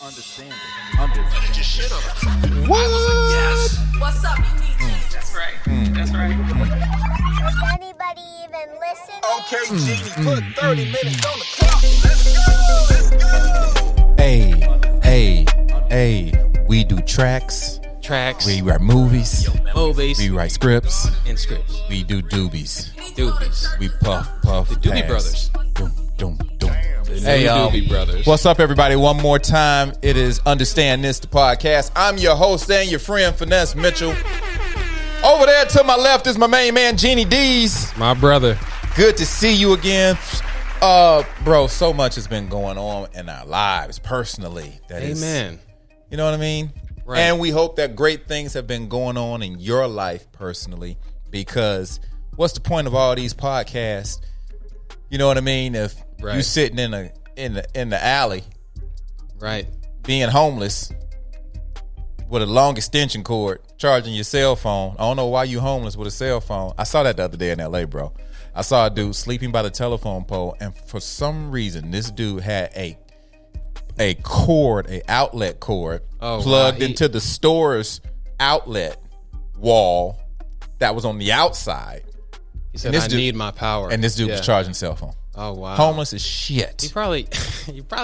What? Yes. What's up? You need Jesus. That's right. That's right. Is anybody even listening? Okay, Genie, put 30 minutes on the clock. Let's go. Hey, we do tracks, we write movies, we write scripts, and scripts. we do doobies, we puff, The Doobie pass. Brothers. Doom. The Hey, new Doobie Brothers. What's up, everybody? One more time, it is Understand This, the podcast. I'm your host and your friend, Finesse Mitchell. Over there to my left is my main man, Genie D's. My brother. Good to see you again. Bro, so much has been going on in our lives personally. Amen. You know what I mean? Right. And we hope that great things have been going on in your life personally, because what's the point of all these podcasts? You know what I mean? If you sitting in the alley, Right. being homeless with a long extension cord, charging your cell phone. I don't know why you homeless with a cell phone. I saw that the other day in LA, bro. I saw a dude sleeping by the telephone pole, and for some reason, this dude had a outlet cord plugged into the store's outlet wall that was on the outside. He said, I need my power. And this dude was charging cell phone. Oh, wow. Homeless as shit. He probably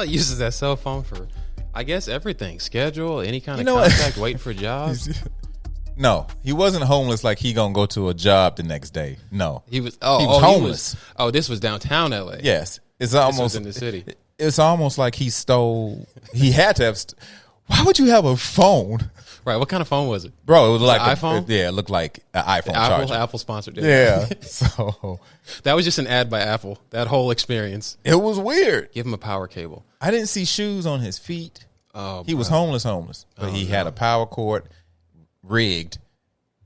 uses that cell phone for, I guess, everything. Schedule, any kind of contact, waiting for jobs. No, he wasn't homeless like he gonna go to a job the next day. No. He was homeless. This was downtown LA. Yes. It's This almost was in the city. It's almost like he had to have. Why would you have a phone? Right. What kind of phone was it? Bro, it was like an iPhone? It looked like an iPhone charger. Apple sponsored it. Yeah. So That was just an ad by Apple. That whole experience. it was weird. Give him a power cable. I didn't see shoes on his feet. Oh, He was homeless, but he had a power cord rigged,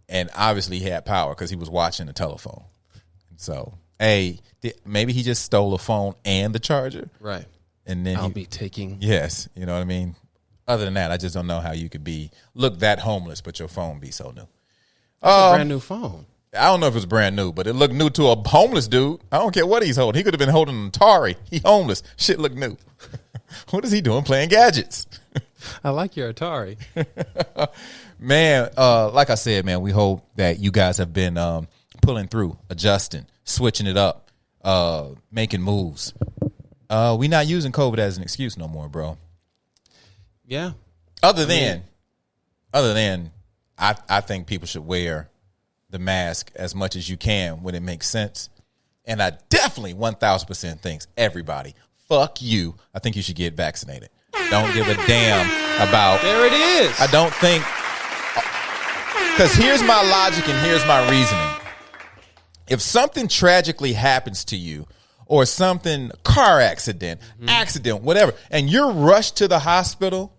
and obviously he had power because he was watching the telephone. So, maybe he just stole a phone and the charger. Right. And then I'll be taking. Yes, you know what I mean? Other than that, I just don't know how you could look that homeless, but your phone be so new. A brand new phone. I don't know if it's brand new, but it looked new to a homeless dude. I don't care what he's holding. He could have been holding an Atari. He homeless. Shit look new. What is he doing playing gadgets? I like your Atari. Man, like I said, man, we hope that you guys have been pulling through, adjusting, switching it up, making moves. We not using COVID as an excuse no more, bro. Yeah. Other than I think people should wear the mask as much as you can when it makes sense. And I definitely 1,000% thinks everybody, fuck you. I think you should get vaccinated. Don't give a damn about. There it is. I don't think, because here's my logic and here's my reasoning. If something tragically happens to you, or something, car accident, whatever, and you're rushed to the hospital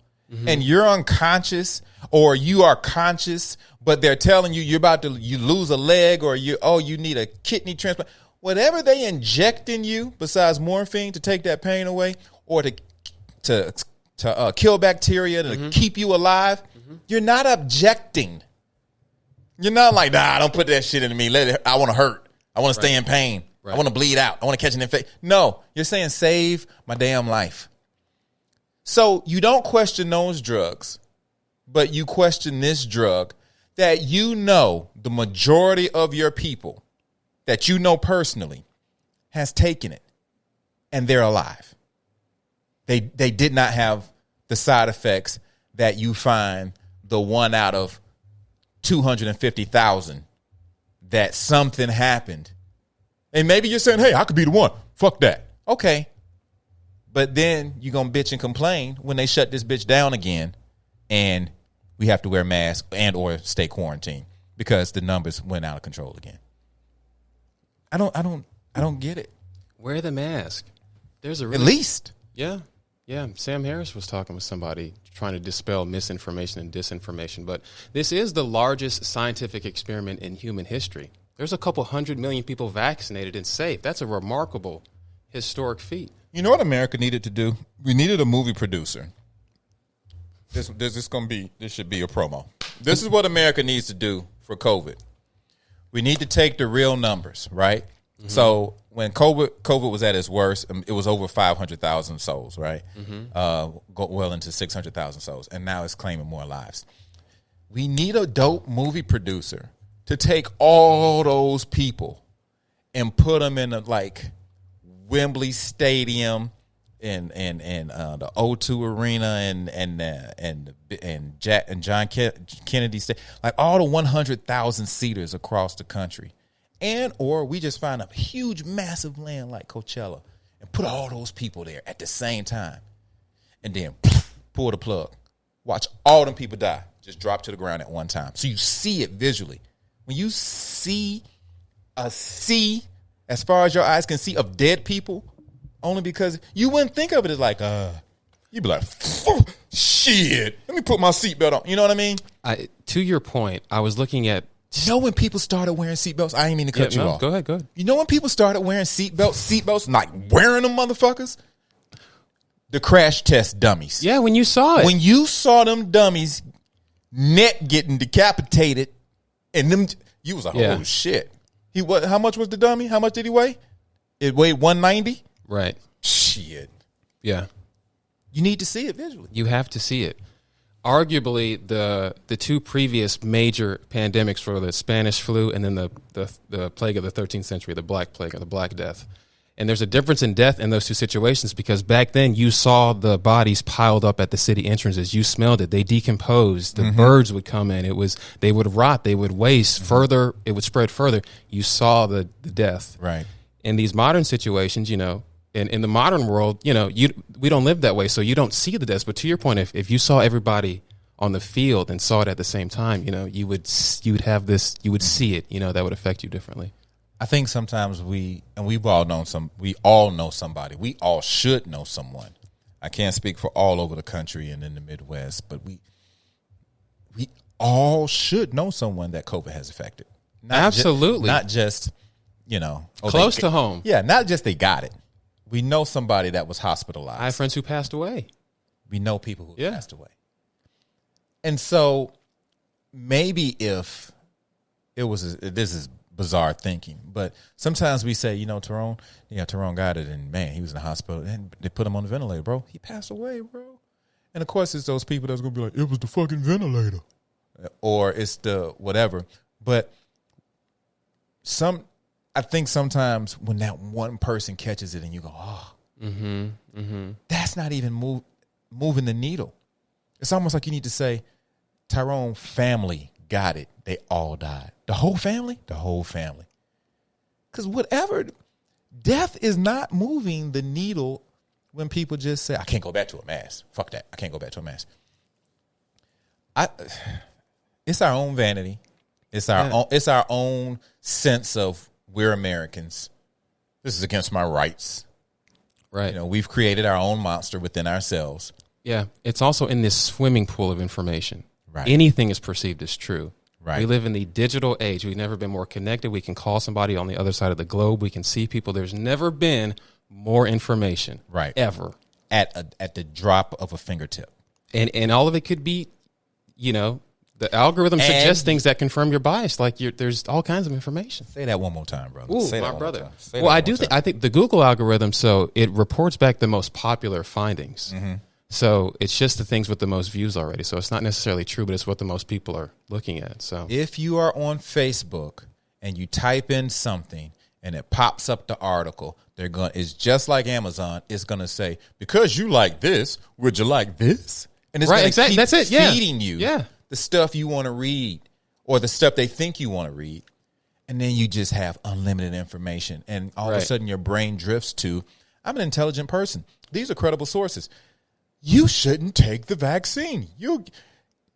and you're unconscious, or you are conscious, but they're telling you you lose a leg, or you need a kidney transplant, whatever they inject in you besides morphine to take that pain away, or to kill bacteria, to keep you alive, you're not objecting. You're not like, nah, don't put that shit into me. I want to hurt. I want to stay in pain. I want to bleed out. I want to catch an infection. No, you're saying save my damn life. So you don't question those drugs, but you question this drug that you know the majority of your people that you know personally has taken it, and they're alive. They did not have the side effects that you find the 1 out of 250,000 that something happened. And maybe you're saying, hey, I could be the one. Fuck that. Okay. But then you're going to bitch and complain when they shut this bitch down again and we have to wear masks and or stay quarantined because the numbers went out of control again. I don't get it. Wear the mask. There's At least. Yeah. Yeah. Sam Harris was talking with somebody trying to dispel misinformation and disinformation. But this is the largest scientific experiment in human history. There's a couple 100 million people vaccinated and safe. That's a remarkable historic feat. You know what America needed to do? We needed a movie producer. This should be a promo. This is what America needs to do for COVID. We need to take the real numbers, right? So when COVID was at its worst, it was over 500,000 souls, right? Go well into 600,000 souls, and now it's claiming more lives. We need a dope movie producer to take all those people and put them in like Wembley Stadium and the O2 Arena and John Kennedy Stadium, like all the 100,000 seaters across the country. And or we just find a huge, massive land like Coachella and put all those people there at the same time. And then pull the plug. Watch all them people die. Just drop to the ground at one time. So you see it visually. When you see a sea, as far as your eyes can see, of dead people, only because you wouldn't think of it as like, you'd be like, shit, let me put my seatbelt on. You know what I mean? To your point, I was looking at... You know when people started wearing seatbelts? I didn't mean to cut you off. Go ahead. You know when people started wearing seatbelts, like wearing them motherfuckers? The crash test dummies. Yeah, when you saw it. When you saw them dummies neck getting decapitated, and them, you was like, oh shit. How much was the dummy? How much did he weigh? It weighed 190? Right. Shit. Yeah. You need to see it visually. You have to see it. Arguably, the two previous major pandemics were the Spanish flu and then the plague of the 13th century, the Black Plague or the Black Death. And there's a difference in death in those two situations because back then you saw the bodies piled up at the city entrances. You smelled it. They decomposed. The birds would come in. They would rot. They would waste further. It would spread further. You saw the death. Right. In these modern situations, in the modern world, we don't live that way, so you don't see the deaths. But to your point, if you saw everybody on the field and saw it at the same time, you would see it. That would affect you differently. I think sometimes we all know somebody. We all should know someone. I can't speak for all over the country and in the Midwest, but we all should know someone that COVID has affected. Absolutely. Not just, close to home. Yeah, not just they got it. We know somebody that was hospitalized. I have friends who passed away. We know people who passed away. And so maybe if it was, this is bizarre thinking, but sometimes we say, Tyrone got it, and man, he was in the hospital, and they put him on the ventilator, bro. He passed away, bro. And of course, it's those people that's going to be like, it was the fucking ventilator. Or it's the whatever. But I think sometimes when that one person catches it and you go, that's not even moving the needle. It's almost like you need to say, Tyrone family got it. They all died. The whole family? The whole family. Because whatever, death is not moving the needle when people just say, I can't go back to a mask. Fuck that. I can't go back to a mask. It's our own vanity. It's our own sense of we're Americans. This is against my rights. Right. We've created our own monster within ourselves. Yeah. It's also in this swimming pool of information. Right. Anything is perceived as true. Right. We live in the digital age. We've never been more connected. We can call somebody on the other side of the globe. We can see people. There's never been more information. Right. Ever. At the drop of a fingertip. And all of it could be, the algorithm suggests things that confirm your bias. Like there's all kinds of information. Say that one more time, brother. Ooh, Say my that brother. Well, I think the Google algorithm, so it reports back the most popular findings. Mm-hmm. So it's just the things with the most views already. So it's not necessarily true, but it's what the most people are looking at. So if you are on Facebook and you type in something and it pops up the article, it's just like Amazon. It's going to say, because you like this, would you like this? And it's right, going exactly. to That's it. feeding you the stuff you want to read or the stuff they think you want to read. And then you just have unlimited information. And all of a sudden your brain drifts to, I'm an intelligent person. These are credible sources. You shouldn't take the vaccine. You'll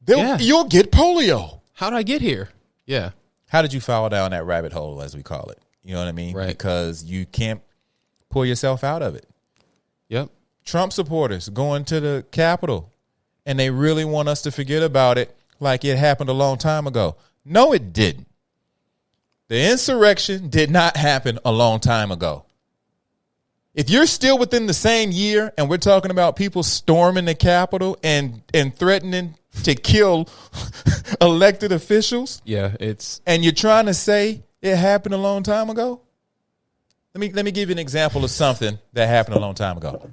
get polio. How did I get here? Yeah. How did you fall down that rabbit hole, as we call it? You know what I mean? Right. Because you can't pull yourself out of it. Yep. Trump supporters going to the Capitol, and they really want us to forget about it like it happened a long time ago. No, it didn't. The insurrection did not happen a long time ago. If you're still within the same year and we're talking about people storming the Capitol and threatening to kill elected officials, yeah, and you're trying to say it happened a long time ago, Let me give you an example of something that happened a long time ago.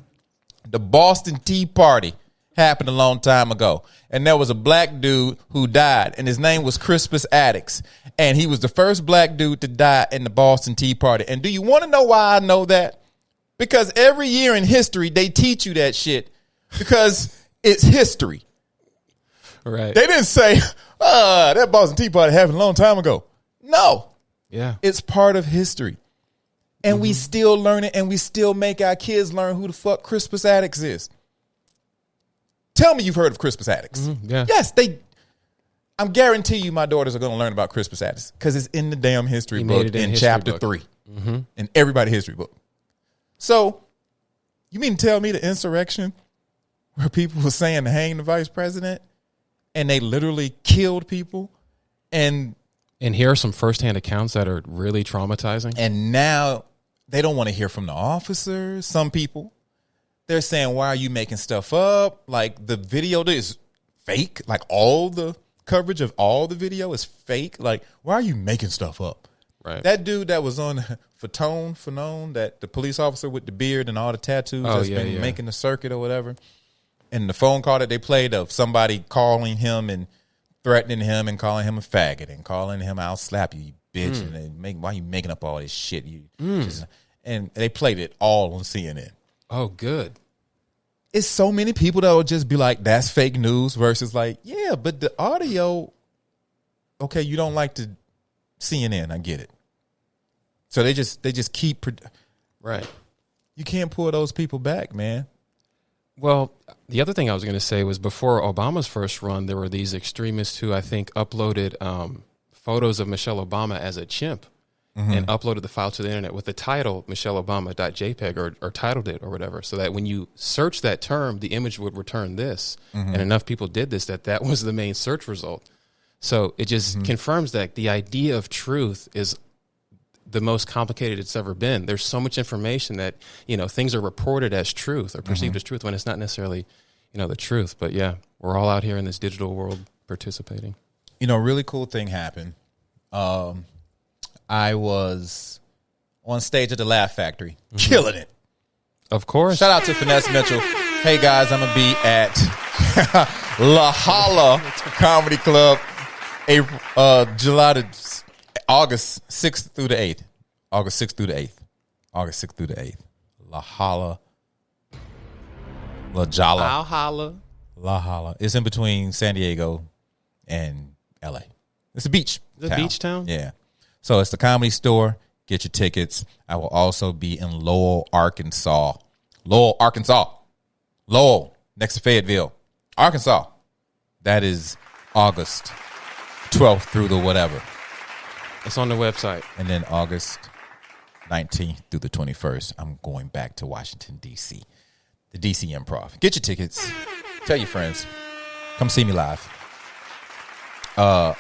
The Boston Tea Party happened a long time ago, and there was a black dude who died, and his name was Crispus Attucks, and he was the first black dude to die in the Boston Tea Party. And do you want to know why I know that? Because every year in history they teach you that shit because it's history. Right. They didn't say, that Boston Tea Party happened a long time ago. No, Yeah. it's part of history. And we still learn it, and we still make our kids learn who the fuck Crispus Attucks is. Tell me you've heard of Crispus Attucks. Yeah. Yes, I'm guarantee you my daughters are going to learn about Crispus Attucks because it's in the damn history He book made it in in history chapter book. 3. In everybody's history book. So, you mean to tell me the insurrection where people were saying to hang the vice president and they literally killed people and here are some firsthand accounts that are really traumatizing. now they don't want to hear from the officers. Some people, they're saying, why are you making stuff up? Like the video is fake. Like all the coverage of all the video is fake. Like, why are you making stuff up? Right. That dude that was on Fatone, that the police officer with the beard and all the tattoos that's been making the circuit or whatever. And the phone call that they played of somebody calling him and threatening him and calling him a faggot and calling him, I'll slap you, you bitch. And why are you making up all this shit? And they played it all on CNN. Oh, good. It's so many people that will just be like, that's fake news versus like, yeah, but the audio, okay, you don't like the CNN, I get it. So they just keep, Right. you can't pull those people back, man. Well, the other thing I was going to say was before Obama's first run, there were these extremists who I think uploaded photos of Michelle Obama as a chimp and uploaded the file to the internet with the title michelleobama.jpg or titled it or whatever, so that when you search that term, the image would return this. And enough people did this that was the main search result. So it just confirms that the idea of truth is the most complicated it's ever been. There's so much information that, things are reported as truth or perceived as truth when it's not necessarily, the truth. But yeah, we're all out here in this digital world participating. A really cool thing happened. I was on stage at the Laugh Factory, killing it. Of course. Shout out to Finesse Mitchell. Hey guys, I'm gonna be at La Holla Comedy Club, August 6th through the 8th. August 6th through the 8th. August 6th through the 8th. La Holla. La Jolla. I'll holla. La Holla. It's in between San Diego and LA. It's a beach. Is it a beach town? Yeah. So it's the Comedy Store. Get your tickets. I will also be in Lowell, Arkansas. Lowell, next to Fayetteville, Arkansas. That is August 12th through the whatever. It's on the website. And then August 19th through the 21st, I'm going back to Washington, D.C., the D.C. Improv. Get your tickets. Tell your friends. Come see me live. I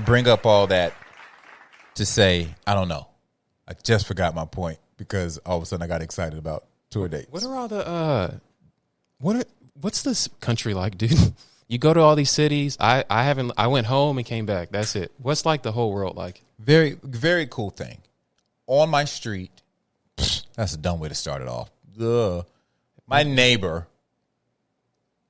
bring up all that to say, I don't know. I just forgot my point because all of a sudden I got excited about tour dates. What are all the what's this country like, dude? You go to all these cities. I went home and came back. That's it. What's like the whole world like? Very, very cool thing. On my street, that's a dumb way to start it off. Ugh. My neighbor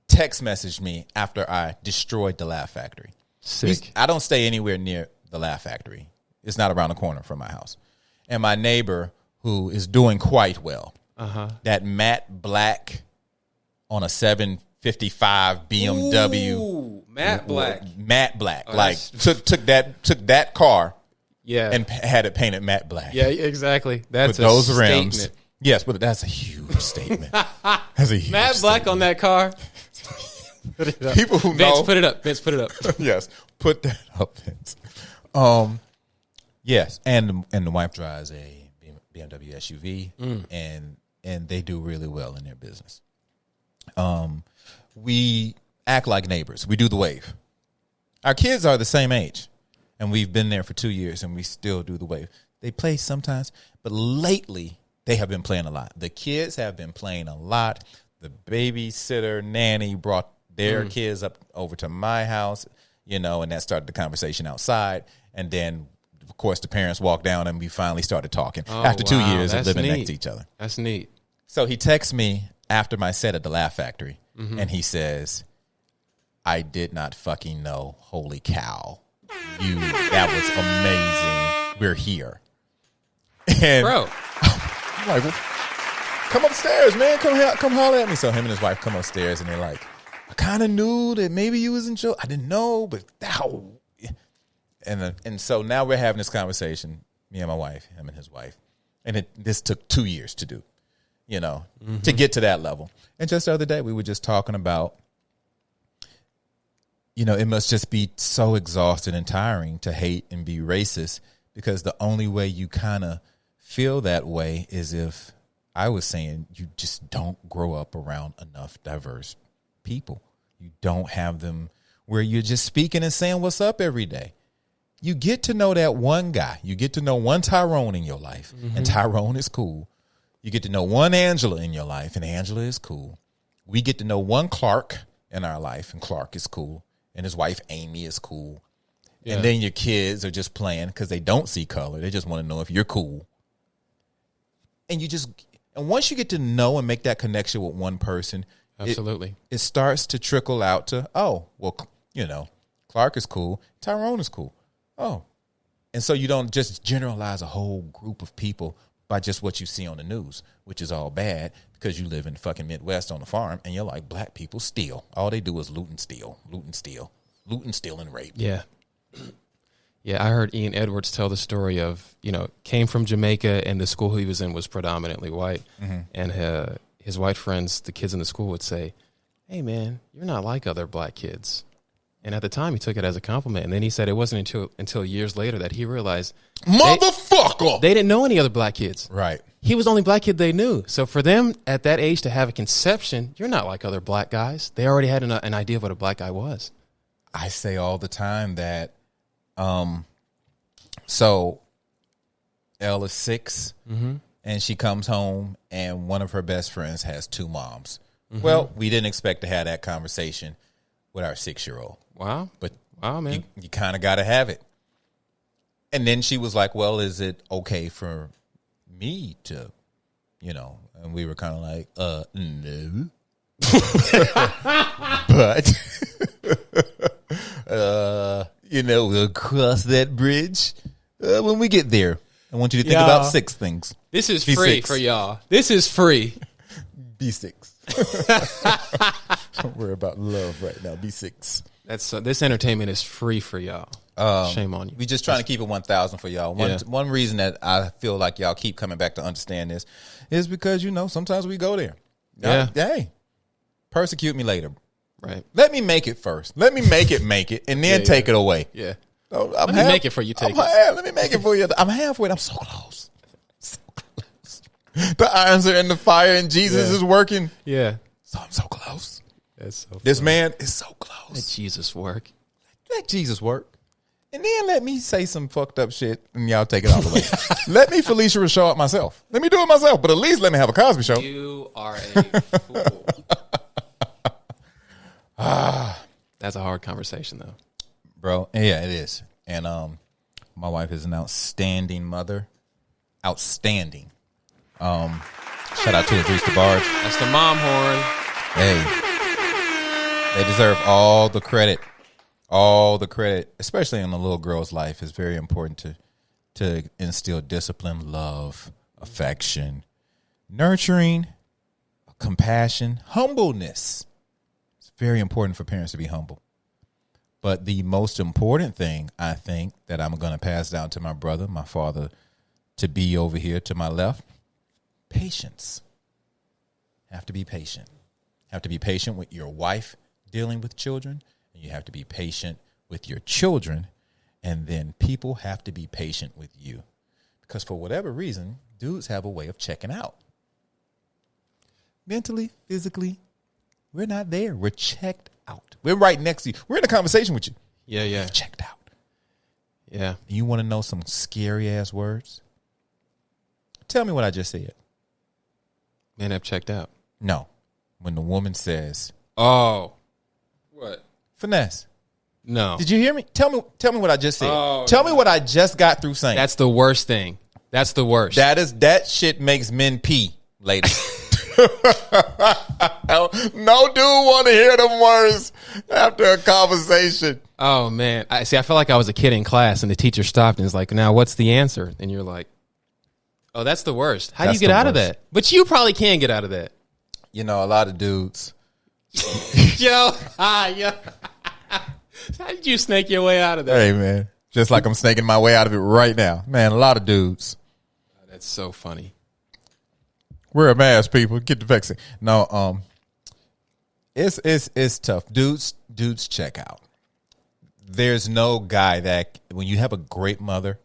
text messaged me after I destroyed the Laugh Factory. Sick. I don't stay anywhere near the Laugh Factory. It's not around the corner from my house. And my neighbor, who is doing quite well, that matte black on a 755 BMW. Ooh, matte black. Matte black. Oh, like took that car Yeah. and had it painted matte black. Yeah, exactly. That's With those a rims. statement. Yes, but that's a huge statement. That's a huge Matte black statement. on that car. Put it up. People who Vince, know. put it up. Vince, put it up. Yes, put that up, Vince. Yes, and the wife drives a BMW SUV, and they do really well in their business. We act like neighbors. We do the wave. Our kids are the same age, and we've been there for 2 years, and we still do the wave. They play sometimes, but lately they have been playing a lot. The kids have been playing a lot. The babysitter nanny brought their kids up over to my house, and that started the conversation outside. And then of course, the parents walked down and we finally started talking Oh, after 2 wow. years of That's living neat. next to each other. That's neat. So he texts me after my set at the Laugh Factory, Mm-hmm. and he says, "I did not fucking know. Holy cow, that was amazing. We're here." And Bro, I'm like, well, "Come upstairs, man. Come holler at me." So him and his wife come upstairs, and they're like, "I kind of knew that maybe you was in show. I didn't know, but how?" And so now we're having this conversation, me and my wife, him and his wife, and this took 2 years to do, to get to that level. And just the other day, we were just talking about, it must just be so exhausting and tiring to hate and be racist, because the only way you kind of feel that way is if, I was saying, you just don't grow up around enough diverse people. You don't have them where you're just speaking and saying what's up every day. You get to know that one guy. You get to know one Tyrone in your life, and Tyrone is cool. You get to know one Angela in your life, and Angela is cool. We get to know one Clark in our life, and Clark is cool. And his wife, Amy, is cool. Yeah. And then your kids are just playing because they don't see color. They just want to know if you're cool. And once you get to know and make that connection with one person, absolutely. it starts to trickle out to, oh, well, Clark is cool. Tyrone is cool. Oh. And so you don't just generalize a whole group of people by just what you see on the news, which is all bad because you live in the fucking Midwest on a farm and you're like, black people steal. All they do is loot and steal, and rape. Yeah. Yeah, I heard Ian Edwards tell the story of, came from Jamaica and the school he was in was predominantly white. Mm-hmm. And his white friends, the kids in the school would say, "Hey, man, you're not like other black kids." And at the time, he took it as a compliment. And then he said it wasn't until years later that he realized Motherfucker! they didn't know any other black kids. Right. He was the only black kid they knew. So for them at that age to have a conception, you're not like other black guys. They already had an idea of what a black guy was. I say all the time that, so Elle is 6 and she comes home and one of her best friends has 2 moms. Well, we didn't expect to have that conversation with our 6-year-old, Wow. but Wow, man. you kind of got to have it. And then she was like, well, is it okay for me to, and we were kind of like, no. But, we'll cross that bridge when we get there. I want you to think about 6 things. This is Be free 6. for y'all. This is free. Be 6. Don't worry about love right now. Be 6. This entertainment is free for y'all. Shame on you. We just trying to keep it 1,000 for y'all. One reason that I feel like y'all keep coming back to understand this is because, sometimes we go there. Yeah. Hey, persecute me later. Right. Let me make it first. Let me make it, and then take it away. Yeah. Let me make it for you, take it. Let me make it for you. I'm halfway. I'm so close. So close. The irons are in the fire, and Jesus is working. Yeah. So I'm so close. That's so This funny. man is so Let close. Jesus work. Let Jesus work. And then let me say some fucked up shit, and y'all take it all the way. Let me Felicia Rashad it myself. Let me do it myself, but at least let me have a Cosby Show. You are a fool. That's a hard conversation, though. Bro. Yeah, it is. And my wife is an outstanding mother. Outstanding. Shout out to Idris DeBarge. That's the mom horn. Hey, they deserve all the credit. All the credit, especially in a little girl's life, is very important to instill discipline, love, affection, nurturing, compassion, humbleness. It's very important for parents to be humble. But the most important thing, I think, that I'm going to pass down to my brother, my father, to be over here to my left, patience. Have to be patient. Have to be patient with your wife dealing with children, and you have to be patient with your children, and then people have to be patient with you. Because for whatever reason, dudes have a way of checking out. Mentally, physically, we're not there. We're checked out. We're right next to you. We're in a conversation with you. Yeah. Checked out. Yeah. You want to know some scary ass words? Tell me what I just said. Men have checked out. No. When the woman says, Oh. What? finesse, No. Did you hear me? Tell me what I just said. Oh, tell me what I just got through saying. That's the worst thing. That's the worst. That shit makes men pee later. No dude want to hear them words after a conversation. Oh man, I felt like I was a kid in class, and the teacher stopped and was like, "Now, what's the answer?" And you're like, "Oh, that's the worst. How do you get out of that?" But you probably can get out of that. You know, a lot of dudes. Yo. How did you snake your way out of that? Hey man, just like I'm snaking my way out of it right now, man. A lot of dudes. That's so funny. Wear a mask, people. Get the vaccine. No, it's tough. Dudes check out. There's no guy that when you have a great mother,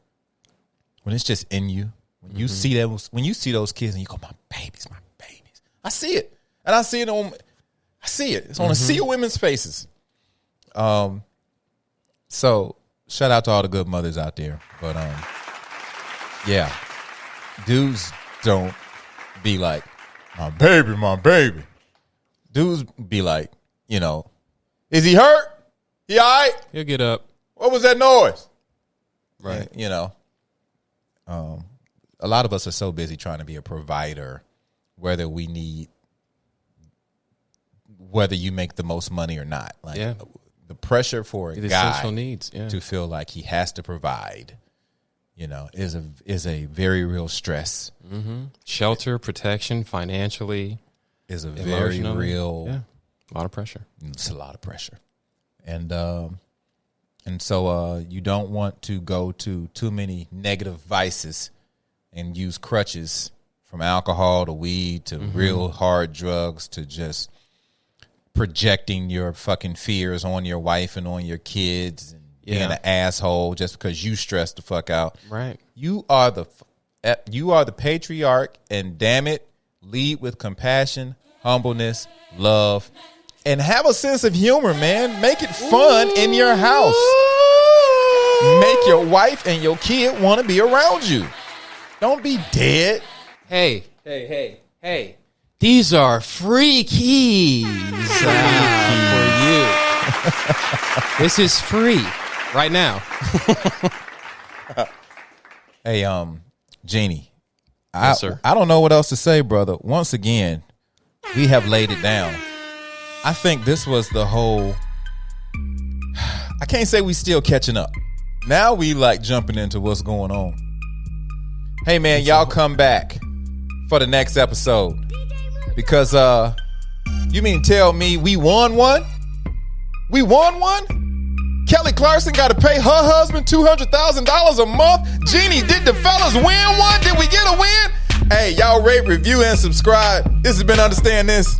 when it's just in you, when you see those kids and you go, my babies. I see it, and I see it on. I see it. It's on a sea of women's faces. So shout out to all the good mothers out there, but yeah, dudes don't be like, my baby. Dudes be like, you know, is he hurt? He all right? He'll get up. What was that noise? Right. And, you know, a lot of us are so busy trying to be a provider, whether you make the most money or not. Like the pressure for a the guy essential needs, to feel like he has to provide, you know, is a very real stress. Mm-hmm. Shelter, protection, financially. Is a very real. Yeah. A lot of pressure. It's a lot of pressure. And so you don't want to go to too many negative vices and use crutches from alcohol to weed to real hard drugs to just projecting your fucking fears on your wife and on your kids and being an asshole just because you stressed the fuck out. Right. You are the patriarch, and damn it, lead with compassion, humbleness, love, and have a sense of humor, man. Make it fun in your house. Make your wife and your kid want to be around you. Don't be dead. Hey. These are free keys for you. This is free right now. Hey, Jeannie. Yes, sir. I don't know what else to say, brother. Once again, we have laid it down. I think this was the whole. I can't say we still catching up. Now we like jumping into what's going on. Hey man, y'all come back for the next episode because you mean tell me we won one? We won one? Kelly Clarkson got to pay her husband $200,000 a month. Jeannie, did the fellas win one? Did we get a win? Hey, y'all rate, review, and subscribe. This has been Understand This.